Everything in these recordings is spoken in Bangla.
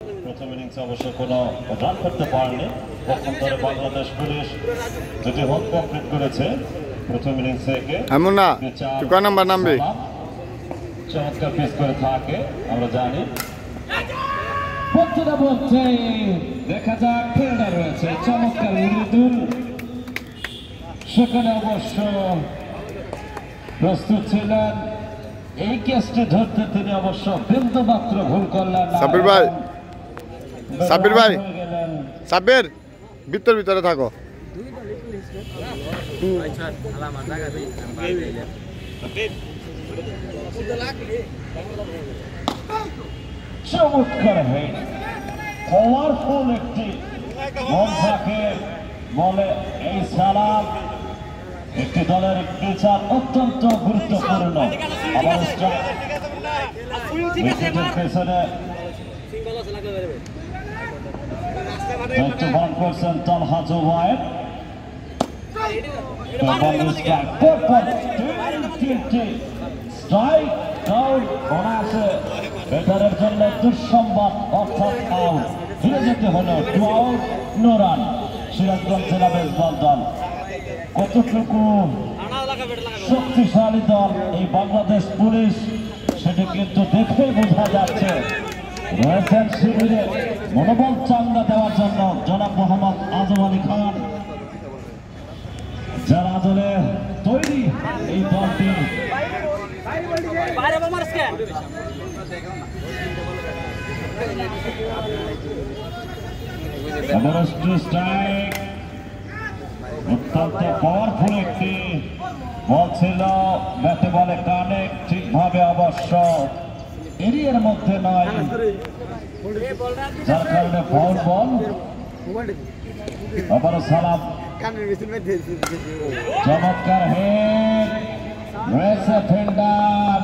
প্রথম ইনিংসে অবশ্য কোনো রান করতে পারেনি। পক্ষান্তরে বাংলাদেশ পুলিশ দুটি হোম কমপ্লিট করেছে প্রথম ইনিংসে। চমৎকার পিচ করে থাকে আমরা জানি। বলতে বলতে দেখা যাক ফিল্ডার রয়েছে চমৎকার মৃদুল, সেখানে অবশ্য প্রস্তুত ছিলেন। এই ক্যাচটি ধরতে তিনি অবশ্য বিন্দু মাত্র ভুল করলেন না। সাব্বির ভাই, সাব্বির ভিতরে থাকো। চমৎকার হেড, পাওয়ারফুল একটি বল থাকে বলে এই সালাম। একটি দলের পিচার অত্যন্ত গুরুত্বপূর্ণ। আবার উইকেটের পেছনে দায়িত্ব পালন করছেন তালহা জুবায়ের। স্ট্রাইক আউট অনায়াসে ব্যাটারের জন্য দুঃসংবাদ, অর্থাৎ আউট। ফিরে যেতে হলো 2 আউট 9 রান। সিরাজগঞ্জ জেলা বেসবল দল কতটুকু শক্তিশালী দল এই বাংলাদেশ পুলিশ সেটা কিন্তু দেখেই বোঝা যাচ্ছে। রয়েছেন শিবিরে মনোবল চাঙ্গা দেওয়ার জন্য জনাব মোহাম্মদ আজম আলী খান, যার আদলে তৈরি এই দলটি। অত্যন্ত পাওয়ারফুল একটি বল ছিল, ব্যাটে বলে কানেক্ট ঠিকভাবে অবশ্য এরিয়ার মধ্যে নয়, যার কারণে ফাউল বল। আবারও সালাম, চমৎকার হেড রয়েছে ফিল্ডার।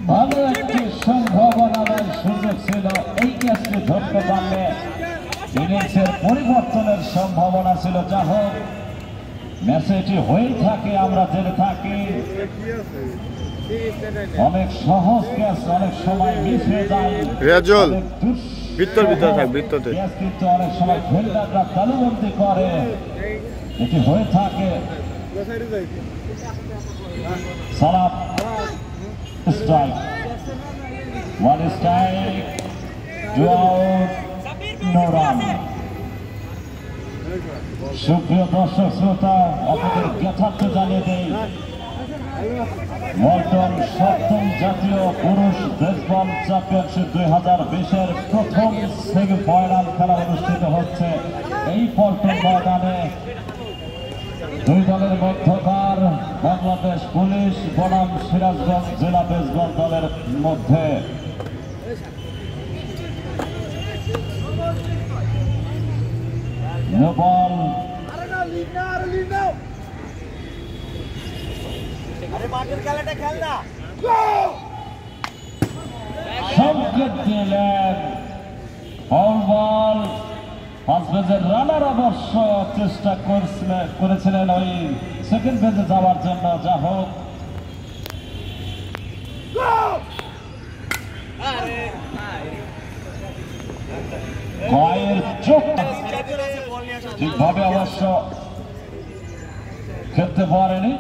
ভালো একটি সম্ভাবনার সুযোগ ছিল, এই ক্যাচটি ধরতে পারলে ইনিংসের পরিবর্তনের সম্ভাবনা ছিল। যা হোক, ম্যাচে এটি হয়েই থাকে, আমরা জেনে থাকি। অনেক সহজ ক্যাচ অনেক সময় মিস হয়ে যায়, কিন্তু অনেক সময় ফিল্ডাররা তালুবন্দি করে, এটি হয়ে থাকে। সালাম, স্ট্রাইক, 1 স্ট্রাইক, 2 আউট 9 রান। সুপ্রিয় দর্শক শ্রোতা, আপনাদের যথার্থ জানিয়ে দেই, ওয়ালটন 7ম জাতীয় পুরুষ বেসবল চ্যাম্পিয়নশিপ 2020-এর প্রথম সেমিফাইনাল খেলা অনুষ্ঠিত হচ্ছে এই পল্টন ময়দানে। দুই দলের মধ্যকার বাংলাদেশ পুলিশ বনাম সিরাজগঞ্জ জেলা বেসবল দলের মধ্যে। বল সংকেত দিলেন ফাউল বল। ফার্স্ট বেজের রানার অবশ্য চেষ্টা করেছিলেন ওই সেকেন্ড বেজে যাওয়ার জন্য। যা হোক, কয়ের চোখ ঠিকভাবে অবশ্য খেলতে পারেনি।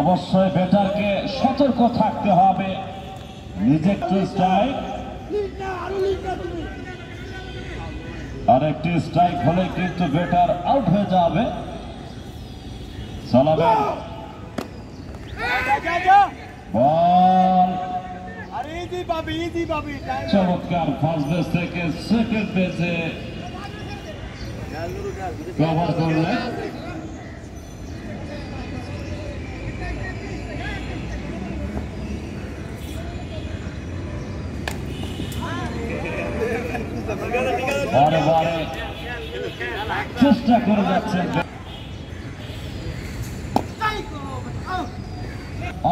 অবশ্যই ব্যাটারকে সতর্ক থাকতে হবে। নিজেকে স্ট্রাইক, আর একটি স্ট্রাইক হলে কিন্তু ব্যাটার আউট হয়ে যাবে। সালামের বল, চমৎকার ফার্স্ট বেস থেকে সেকেন্ড বেসে কভার করলেন। বারে বারে চেষ্টা করে যাচ্ছেন,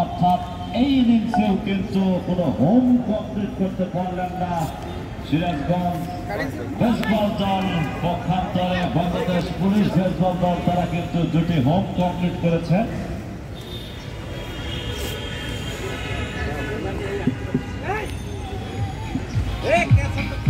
অর্থাৎ এই ইনিংসেও কিন্তু কোনো হোম কমপ্লিট করতে পারলেন না সিরাজগঞ্জ বেসবল দল পক্ষান্তরে বাংলাদেশ পুলিশ বেসবল দল তারা কিন্তু দুটি হোম কমপ্লিট করেছে। Hey,